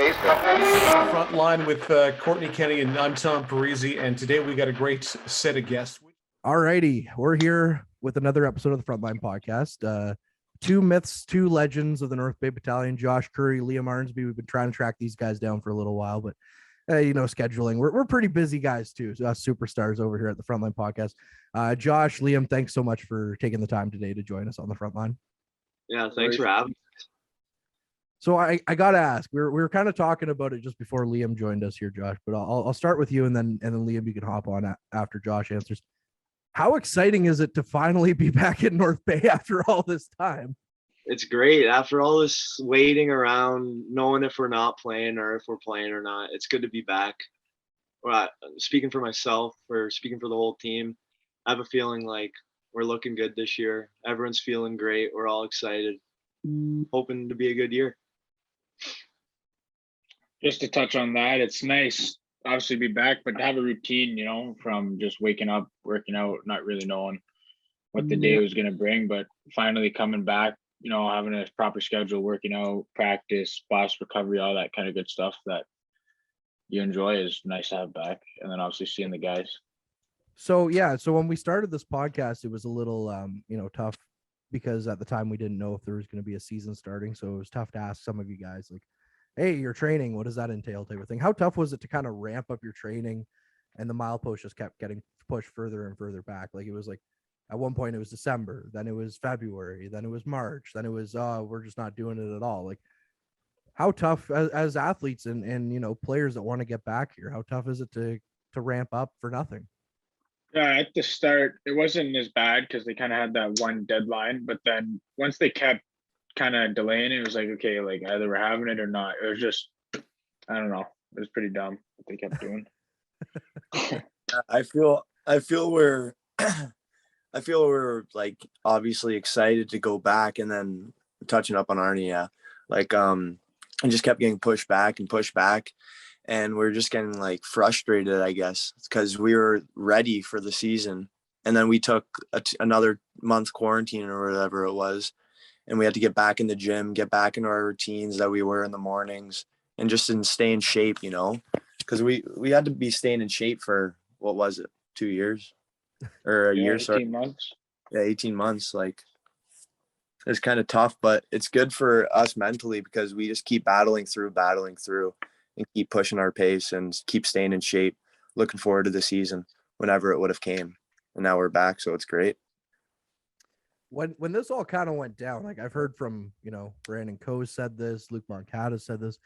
Frontline with Kortney, Kenny, and I'm Tom Parisi, and today we got a great set of guests. Alrighty, we're here with another episode of the Frontline Podcast. Two myths, two legends of the North Bay Battalion, Josh Currie, Liam Arnsby. We've been trying to track these guys down for a little while, but scheduling. We're pretty busy guys too. So us superstars over here at the Frontline Podcast. Josh, Liam, thanks so much for taking the time today to join us on the Frontline. Yeah, thanks for having me. So I got to ask, we were kind of talking about it just before Liam joined us here, Josh, but I'll start with you and then Liam, you can hop on after Josh answers. How exciting is it to finally be back in North Bay after all this time? It's great. After all this waiting around, knowing if we're not playing or if we're playing or not, it's good to be back. Speaking for myself or speaking for the whole team, I have a feeling like we're looking good this year. Everyone's feeling great. We're all excited, hoping to be a good year. Just to touch on that, it's nice obviously be back, but to have a routine, from just waking up, working out, not really knowing what the day was going to bring, but finally coming back, having a proper schedule, working out, practice, splash recovery, all that kind of good stuff that you enjoy is nice to have back. And then obviously seeing the guys. So when we started this podcast, it was a little, tough because at the time we didn't know if there was going to be a season starting. So it was tough to ask some of you guys like, hey, your training, what does that entail type of thing? How tough was it to kind of ramp up your training and the milepost just kept getting pushed further and further back? Like it was like at one point it was December, then it was February, then it was March, then it was, we're just not doing it at all. Like how tough as athletes and players that want to get back here, how tough is it to ramp up for nothing? Yeah, at the start, it wasn't as bad because they kind of had that one deadline. But then once they kept kind of delaying it was like, okay, like either we're having it or not. It was just, I don't know. It was pretty dumb what they kept doing. I feel we're like obviously excited to go back, and then touching up on Arnie, it just kept getting pushed back, and we're just getting like frustrated, I guess, because we were ready for the season, and then we took another month quarantine or whatever it was. And we had to get back in the gym, get back into our routines that we were in the mornings, and just stay in shape, because we had to be staying in shape for, what was it, 2 years or a year? 18 months. Yeah, 18 months. Like it's kind of tough, but it's good for us mentally because we just keep battling through and keep pushing our pace and keep staying in shape, looking forward to the season whenever it would have came. And now we're back. So it's great. When this all kind of went down, like I've heard from, Brandon Coe said this, Luke Marcata said this.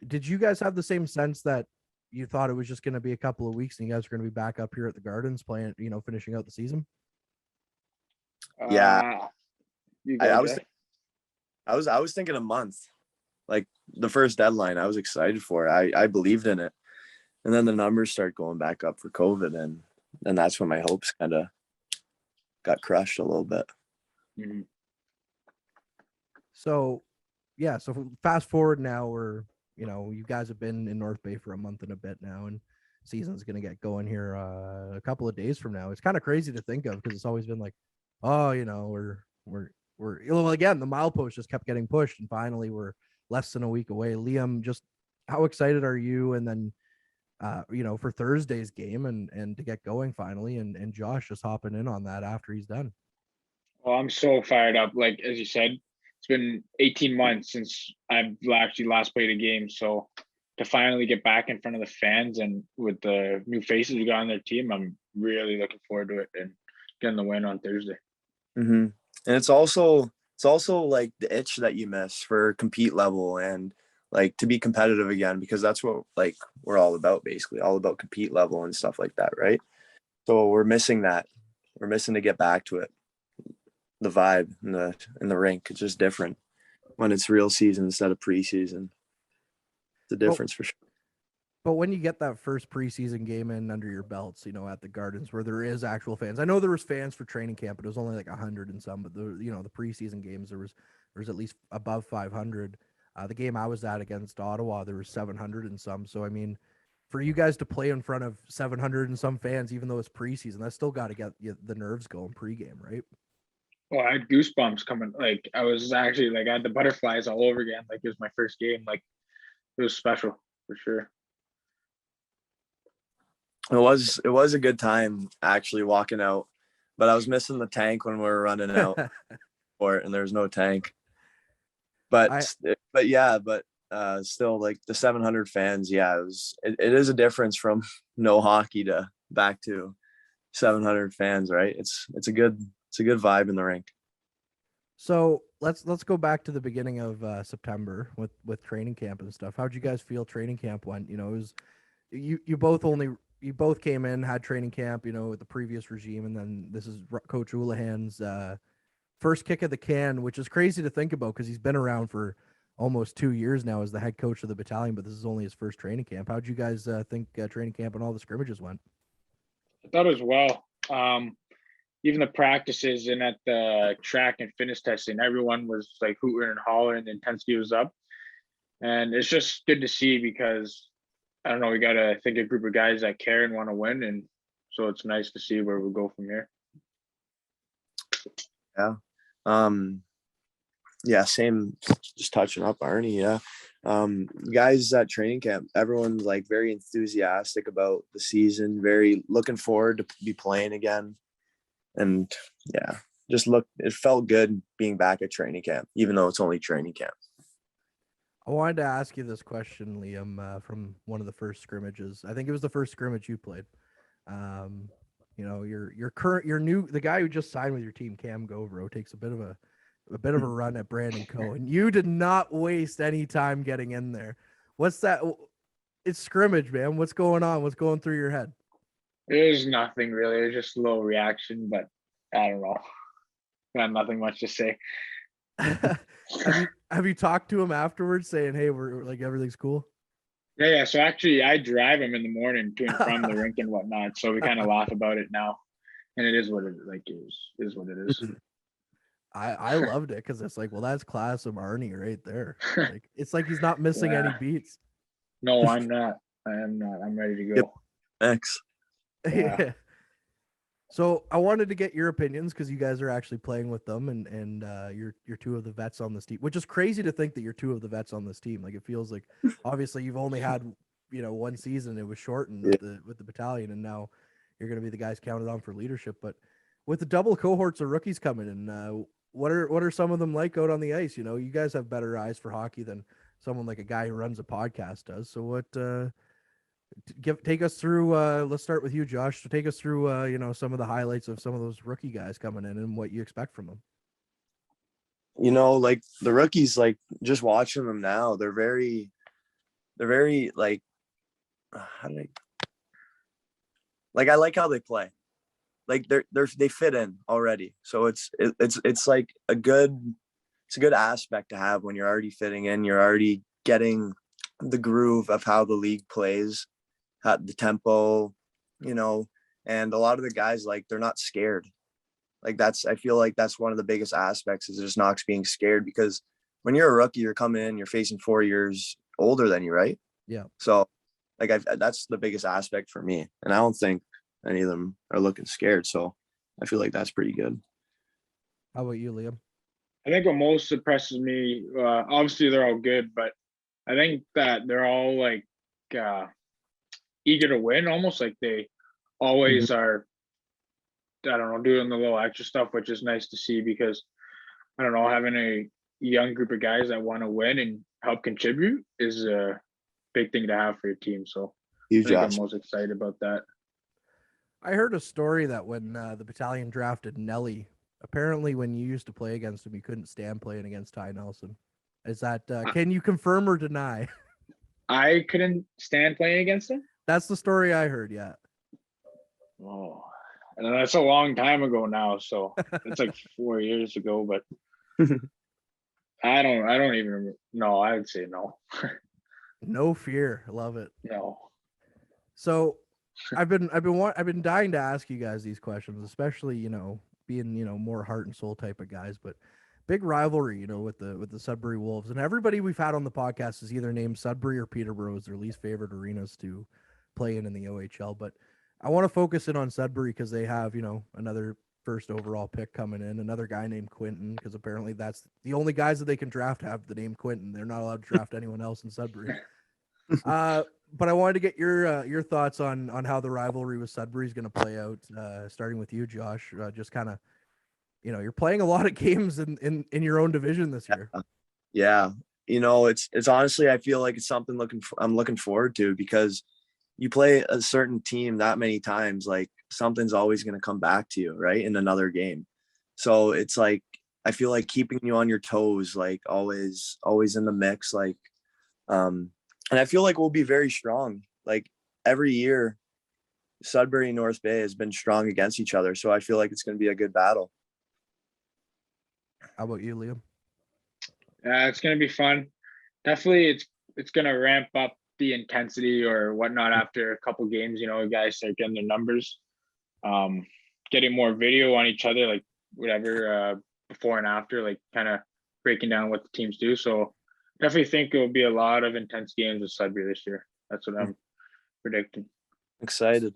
Did you guys have the same sense that you thought it was just going to be a couple of weeks and you guys are going to be back up here at the Gardens playing, finishing out the season? Yeah. I was thinking a month, like the first deadline. I was excited for it. I believed in it. And then the numbers start going back up for COVID. And that's when my hopes kind of got crushed a little bit. Mm-hmm. So fast forward now, we're, you guys have been in North Bay for a month and a bit now, and season's going to get going here a couple of days from now. It's kind of crazy to think of because it's always been like, we're again, the milepost just kept getting pushed, and finally we're less than a week away. Liam, just how excited are you? And then, for Thursday's game and to get going finally, and Josh just hopping in on that after he's done. Well, I'm so fired up. Like, as you said, it's been 18 months since I've actually last played a game. So to finally get back in front of the fans and with the new faces we got on their team, I'm really looking forward to it and getting the win on Thursday. Mm-hmm. And it's also like the itch that you miss for compete level and like to be competitive again, because that's what like we're all about, basically all about compete level and stuff like that. Right. So we're missing that. We're missing to get back to it. The vibe in the rink, it's just different when it's real season instead of preseason. It's a difference for sure. But when you get that first preseason game in under your belts, at the Gardens where there is actual fans, I know there was fans for training camp, but it was only like 100 and some, but the preseason games, there was at least above 500. The game I was at against Ottawa, there was 700 and some. So, I mean, for you guys to play in front of 700 and some fans, even though it's preseason, that's still got to get the nerves going pregame, right? Well, I had goosebumps coming. Like I was actually like I had the butterflies all over again. Like it was my first game. Like was special for sure. It was a good time actually walking out, but I was missing the tank when we were running out for it, and there was no tank. But still, like the 700 fans, it is a difference from no hockey to back to 700 fans, right? It's a good vibe in the rink. So let's go back to the beginning of September with training camp and stuff. How'd you guys feel training camp went? You know, it was you both came in, had training camp, you know, with the previous regime, and then this is Coach Houlihan's first kick of the can, which is crazy to think about because he's been around for almost 2 years now as the head coach of the battalion, but this is only his first training camp. How'd you guys think training camp and all the scrimmages went? I thought as well. Even the practices and at the track and fitness testing, everyone was like hooting and hollering. The intensity was up, and it's just good to see because I don't know, we got a group of guys that care and want to win, and so it's nice to see where we go from here. Yeah. Same. Just touching up Arnie. Yeah. Guys at training camp, everyone's like very enthusiastic about the season, very looking forward to be playing again. And yeah, it felt good being back at training camp, even though it's only training camp. I wanted to ask you this question, Liam, from one of the first scrimmages. I think it was the first scrimmage you played. You know, the guy who just signed with your team, Cam Govro, takes a bit of a run at Brandon Coe, and you did not waste any time getting in there. What's that? It's scrimmage, man. What's going on? What's going through your head? There's nothing really. It's just a little reaction, but I don't know. Got nothing much to say. Have you talked to him afterwards saying, hey, we're like, everything's cool? Yeah. So actually I drive him in the morning to and from the rink and whatnot. So we kind of laugh about it now. And it is what it is what it is. I loved it because it's like, well, that's class of Arnie right there. Like, it's like he's not missing any beats. No, I'm not. I am not. I'm ready to go. Yep. Thanks. Yeah. So I wanted to get your opinions because you guys are actually playing with them, and you're two of the vets on this team, which is crazy to think that you're two of the vets on this team. Like, it feels like obviously you've only had, you know, one season. It was shortened with the battalion, and now you're going to be the guys counted on for leadership. But with the double cohorts of rookies coming in, what are some of them like out on the ice? You know, you guys have better eyes for hockey than someone like a guy who runs a podcast does. So what? Take us through. Let's start with you, Josh. So take us through, you know, some of the highlights of some of those rookie guys coming in and what you expect from them. You know, like the rookies, like just watching them now, they're very like, how do I like how they play. Like they fit in already. So it's like it's a good aspect to have when you're already fitting in. You're already getting the groove of how the league plays, the tempo, you know, and a lot of the guys, like, they're not scared. Like, I feel like that's one of the biggest aspects is just not being scared, because when you're a rookie, you're coming in, you're facing 4 years older than you, right? Yeah. So like, that's the biggest aspect for me. And I don't think any of them are looking scared. So I feel like that's pretty good. How about you, Liam? I think what most impresses me, obviously they're all good, but I think that they're all like eager to win, almost like they always are, I don't know, doing the little extra stuff, which is nice to see because, I don't know, having a young group of guys that want to win and help contribute is a big thing to have for your team. So I think I'm most excited about that. I heard a story that when the battalion drafted Nelly, apparently when you used to play against him, you couldn't stand playing against Ty Nelson. Is that, can you confirm or deny? I couldn't stand playing against him? That's the story I heard, yeah. Oh, and that's a long time ago now. So it's like 4 years ago, but I don't even know. I would say no. No fear. Love it. No. So I've been dying to ask you guys these questions, especially, you know, being, you know, more heart and soul type of guys, but big rivalry, you know, with the Sudbury Wolves, and everybody we've had on the podcast is either named Sudbury or Peterborough as their least favorite arenas to play in the OHL. But I want to focus in on Sudbury because they have, you know, another first overall pick coming in, another guy named Quinton, because apparently that's the only guys that they can draft have the name Quinton. They're not allowed to draft anyone else in Sudbury. But I wanted to get your thoughts on how the rivalry with Sudbury is going to play out. Starting with you, Josh. Just kind of, you're playing a lot of games in your own division this year. Yeah. It's honestly, I feel like it's something I'm looking forward to, because you play a certain team that many times, like something's always going to come back to you, right, in another game. So it's like, I feel like keeping you on your toes, like always in the mix, like, and I feel like we'll be very strong. Like every year, Sudbury and North Bay has been strong against each other. So I feel like it's going to be a good battle. How about you, Liam? It's going to be fun. Definitely, it's going to ramp up the intensity or whatnot after a couple games. Guys start getting their numbers, getting more video on each other, like whatever, before and after, like kind of breaking down what the teams do. So definitely think it will be a lot of intense games with Sudbury this year. That's what I'm predicting. Excited.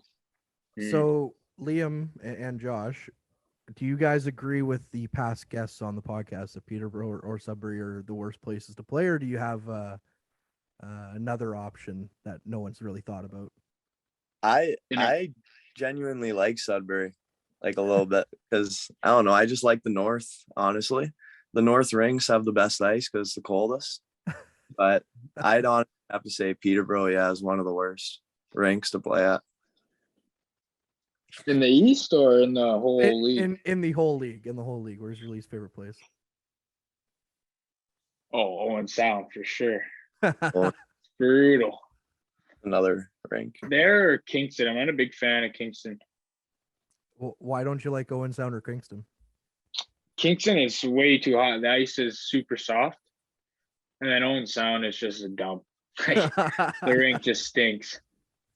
So Liam and Josh, do you guys agree with the past guests on the podcast that Peterborough or Sudbury are the worst places to play, or do you have another option that no one's really thought about? I genuinely like Sudbury, like a little bit, because I don't know, I just like the north. Honestly, the north rinks have the best ice because it's the coldest. But I'd honestly have to say Peterborough, is one of the worst rinks to play at. In the East or in the whole league? In the whole league. In the whole league. Where's your least favorite place? Oh, Owen Sound for sure. Oh, Brutal. another rink. There or Kingston. I'm not a big fan of Kingston. Well, why don't you like Owen Sound or Kingston? Kingston is way too hot. The ice is super soft. And then Owen Sound is just a dump. The rink just stinks.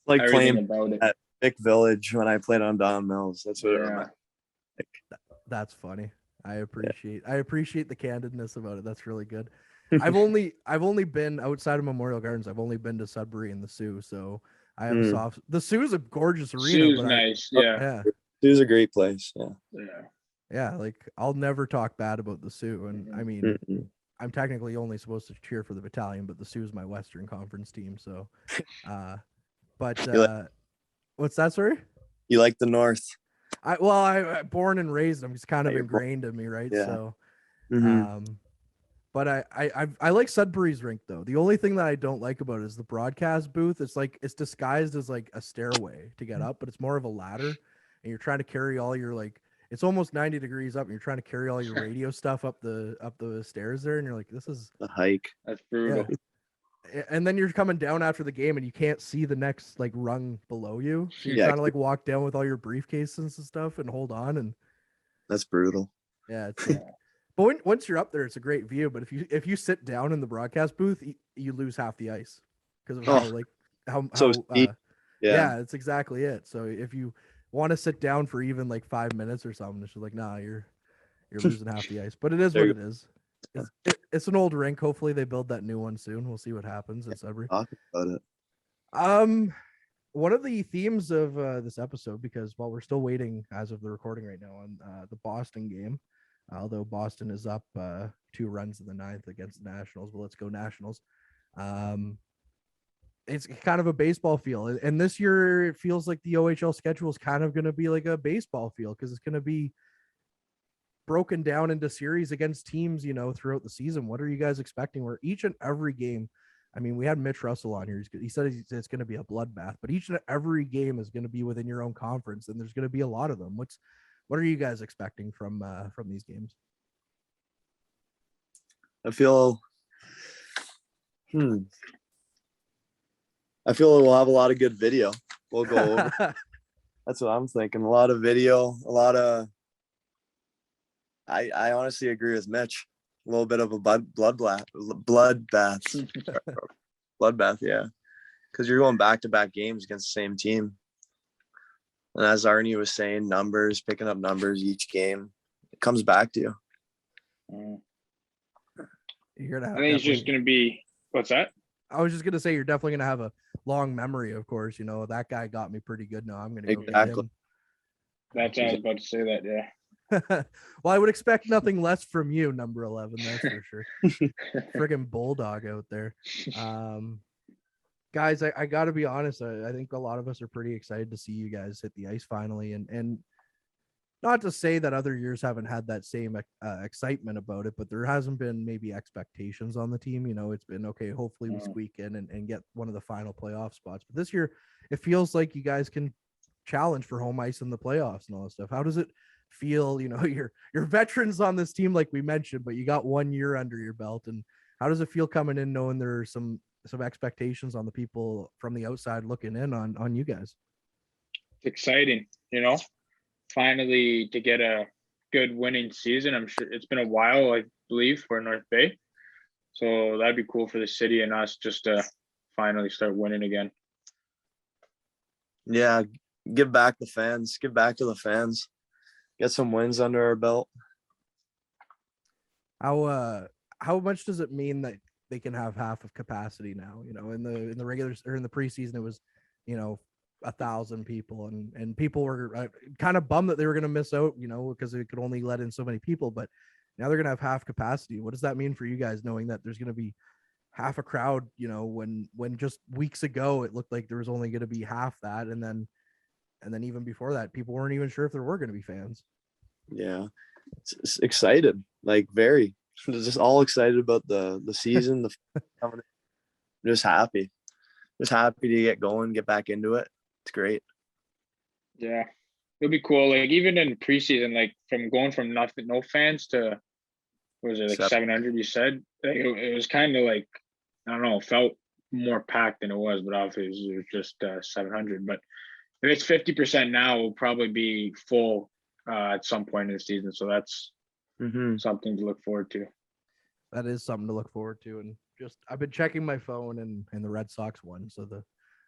Like Everything playing about it. at Vic Village when I played on Don Mills. That's what it reminds me. That's funny. I appreciate the candidness about it. That's really good. I've only been outside of Memorial Gardens. I've only been to Sudbury and the Sioux, so I have a soft. The Sioux is a gorgeous arena. Sioux's nice. Yeah. Sioux's a great place. Yeah. Like I'll never talk bad about the Sioux, and I mean, I'm technically only supposed to cheer for the Battalion, but the Sioux is my Western Conference team. So, what's that, sorry? You like the North? I born and raised. I'm just kind of ingrained in me, right? Yeah. So, but I like Sudbury's rink though. The only thing that I don't like about it is the broadcast booth. It's like it's disguised as like a stairway to get up, but it's more of a ladder, and you're trying to carry all your like. It's almost 90 degrees up, and you're trying to carry all your radio stuff up the stairs there, and you're like, this is a hike. That's brutal. Yeah. And then you're coming down after the game, and you can't see the next like rung below you. So you're trying to like walk down with all your briefcases and stuff and hold on, and that's brutal. Yeah, it's but once you're up there, it's a great view. But if you sit down in the broadcast booth, you lose half the ice because of how that's exactly it. So if you want to sit down for even like 5 minutes or something, it's just like, nah, you're losing half the ice. But it is what it is. It's an old rink. Hopefully they build that new one soon. We'll see what happens at Sudbury. Talk about it. One of the themes of this episode, because while we're still waiting as of the recording right now on the Boston game, although Boston is up 2 runs in the 9th against the Nationals, but let's go Nationals. It's kind of a baseball feel, and this year it feels like the OHL schedule is kind of going to be like a baseball feel because it's going to be broken down into series against teams, throughout the season. What are you guys expecting? Where each and every game, I mean, we had Mitch Russell on here. He said it's going to be a bloodbath, but each and every game is going to be within your own conference, and there's going to be a lot of them. What are you guys expecting from these games? I feel we'll have a lot of good video. We'll go over. That's what I'm thinking. A lot of video, a lot of. I honestly agree with Mitch. A little bit of a bloodbath. Bloodbath, yeah. Because you're going back-to-back games against the same team. And as Arnie was saying, picking up numbers each game, it comes back to you. I think it's just going to be, what's that? I was just going to say, you're definitely going to have a long memory, of course. That guy got me pretty good. Now I'm going to go get him. That's I was about to say that, yeah. Well, I would expect nothing less from you, number 11. That's for sure. Friggin' bulldog out there. Guys, I got to be honest. I think a lot of us are pretty excited to see you guys hit the ice finally. And not to say that other years haven't had that same excitement about it, but there hasn't been maybe expectations on the team. You know, it's been, okay, hopefully we squeak in and get one of the final playoff spots. But this year, it feels like you guys can challenge for home ice in the playoffs and all that stuff. How does it feel? You know, you're veterans on this team, like we mentioned, but you got 1 year under your belt. And how does it feel coming in knowing there are some expectations on the people from the outside looking in on you guys? It's exciting, you know, finally to get a good winning season. I'm sure it's been a while, I believe, for North Bay. So that'd be cool for the city and us just to finally start winning again. Yeah, give back to the fans, get some wins under our belt. How much does it mean that they can have half of capacity now? You know, in the regulars or in the preseason, it was, you know, 1,000 people, and people were kind of bummed that they were going to miss out, you know, because it could only let in so many people. But now they're going to have half capacity. What does that mean for you guys, knowing that there's going to be half a crowd? You know, when just weeks ago it looked like there was only going to be half that, and then even before that, people weren't even sure if there were going to be fans. Yeah, it's excited, like very. Just all excited about the season. Just happy to get going, get back into it. It's great. Yeah, it'll be cool. Like even in preseason, like from going from no fans to, what was it, like 700? You said like, it was kind of like, I don't know, felt more packed than it was, but obviously it was just 700. But if it's 50% now, it'll probably be full at some point in the season. So that's something to look forward to. That is something to look forward to. And just, I've been checking my phone, and the Red Sox won. So the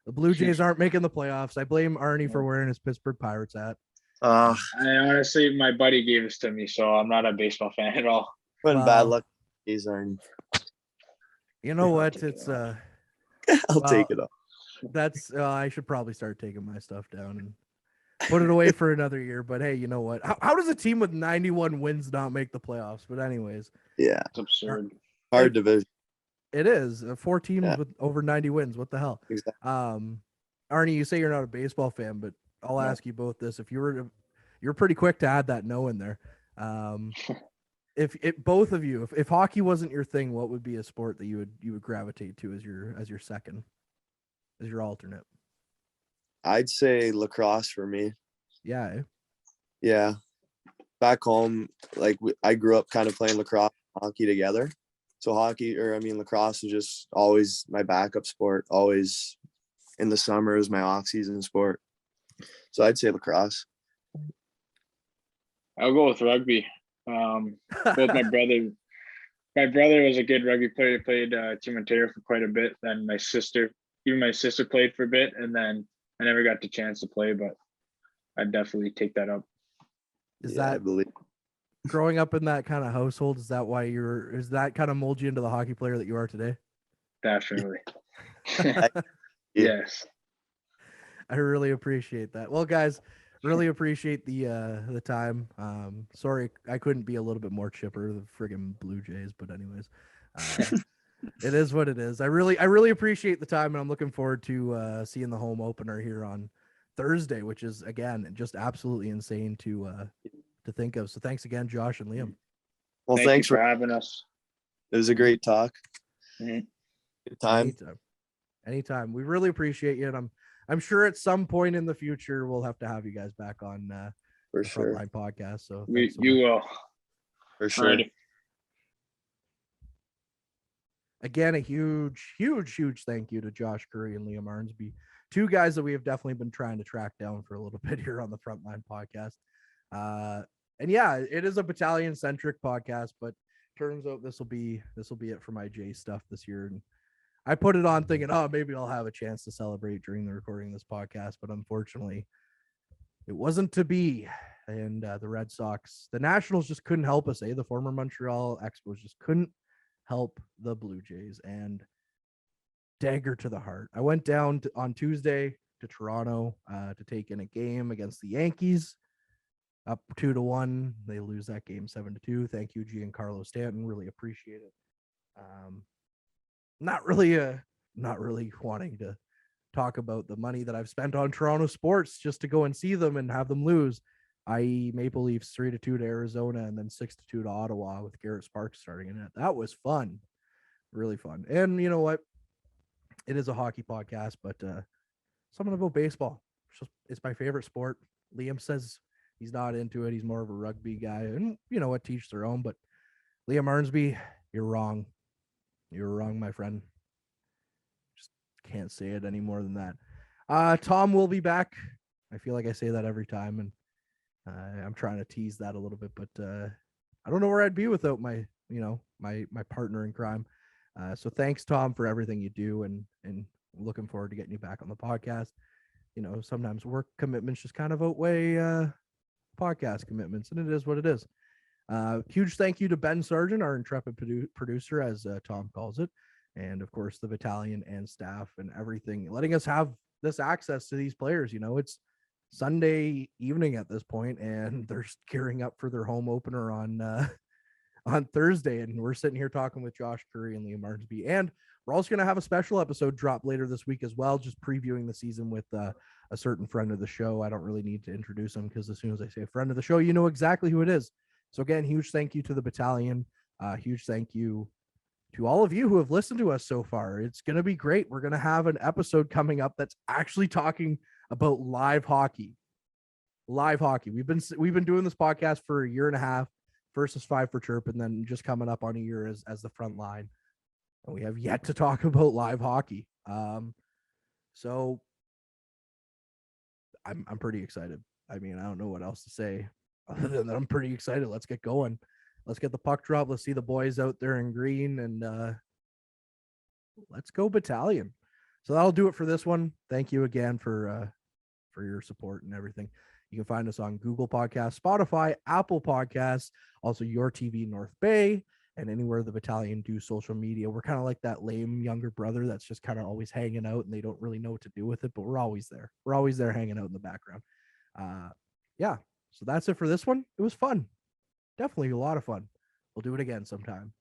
Blue Jays aren't making the playoffs. I blame Arnie for wearing his Pittsburgh Pirates hat. I honestly, my buddy gave this to me, so I'm not a baseball fan at all. Bad luck. He's Arnie. You know what? It's I'll take it off. That's I should probably start taking my stuff down and put it away for another year. But hey, you know what? How does a team with 91 wins not make the playoffs? But anyways, yeah, it's absurd. Hard division. It is 4 teams with over 90 wins. What the hell? Exactly. Arnie, you say you're not a baseball fan, but I'll ask you both this: if you're pretty quick to add that no in there. If both of you, if hockey wasn't your thing, what would be a sport that you would gravitate to as your second, as your alternate? I'd say lacrosse for me. Yeah. Yeah. Back home, like I grew up kind of playing lacrosse and hockey together. So lacrosse is just always my backup sport. Always in the summer is my off-season sport. So I'd say lacrosse. I'll go with rugby. Both my brother was a good rugby player. He played Team Ontario for quite a bit. Then my sister played for a bit, and then I never got the chance to play, but I'd definitely take that up. I believe. Growing up in that kind of household, is that kind of mold you into the hockey player that you are today? Definitely. Yes. I really appreciate that. Well, guys, really appreciate the time. Sorry I couldn't be a little bit more chipper, the friggin' Blue Jays, but anyways, it is what it is. I really appreciate the time, and I'm looking forward to seeing the home opener here on Thursday, which is again just absolutely insane to think of. So thanks again, Josh and Liam. Well, thanks for having us. It was a great talk. Mm-hmm. Good time. Anytime. We really appreciate you, and I'm sure at some point in the future we'll have to have you guys back on for the sure. Frontline Podcast. So you will. For sure. Right. Again, a huge thank you to Josh Currie and Liam Arnsby, two guys that we have definitely been trying to track down for a little bit here on the Frontline Podcast. And yeah, it is a Battalion centric podcast, but turns out this will be it for my J stuff this year. And I put it on thinking, oh, maybe I'll have a chance to celebrate during the recording of this podcast, but unfortunately it wasn't to be. And the Red Sox, the Nationals just couldn't help us. The former Montreal Expos just couldn't help the Blue Jays, and dagger to the heart. I went down on Tuesday to Toronto to take in a game against the Yankees, up 2-1. They lose that game 7-2. Thank you, Giancarlo Stanton. Really appreciate it. Not really a not really wanting to talk about the money that I've spent on Toronto sports just to go and see them and have them lose, i.e. Maple Leafs 3-2 to Arizona and then 6-2 to Ottawa with Garrett Sparks starting in it. That was fun. Really fun. And you know what? It is a hockey podcast, but something about baseball. It's my favorite sport. Liam says he's not into it. He's more of a rugby guy. And you know what? Teach their own. But Liam Arnsby, you're wrong. You're wrong, my friend. Just can't say it any more than that. Tom will be back. I feel like I say that every time, and I'm trying to tease that a little bit, but I don't know where I'd be without my partner in crime. So thanks, Tom, for everything you do, and looking forward to getting you back on the podcast. You know, sometimes work commitments just kind of outweigh podcast commitments, and it is what it is. Huge thank you to Ben Sargent, our intrepid producer, as Tom calls it, and of course the battalion and staff and everything, letting us have this access to these players. You know, it's Sunday evening at this point, and they're gearing up for their home opener on Thursday, and we're sitting here talking with Josh Currie and Liam Arnsby, and we're also going to have a special episode drop later this week as well, just previewing the season with a certain friend of the show. I don't really need to introduce him because as soon as I say a friend of the show, you know exactly who it is. So again, huge thank you to the battalion. Huge thank you to all of you who have listened to us so far. It's going to be great. We're going to have an episode coming up that's actually talking about live hockey. Live hockey. We've been doing this podcast for a year and a half. First is 5 for Chirp, and then just coming up on a year as the front line. And we have yet to talk about live hockey. So I'm pretty excited. I mean, I don't know what else to say other than that I'm pretty excited. Let's get going. Let's get the puck drop. Let's see the boys out there in green, and let's go battalion. So that'll do it for this one. Thank you again for your support and everything. You can find us on Google Podcasts, Spotify, Apple Podcasts, also Your TV North Bay, and anywhere the battalion do social media. We're kind of like that lame younger brother that's just kind of always hanging out and they don't really know what to do with it, but we're always there. We're always there hanging out in the background. Yeah. So that's it for this one. It was fun. Definitely a lot of fun. We'll do it again sometime.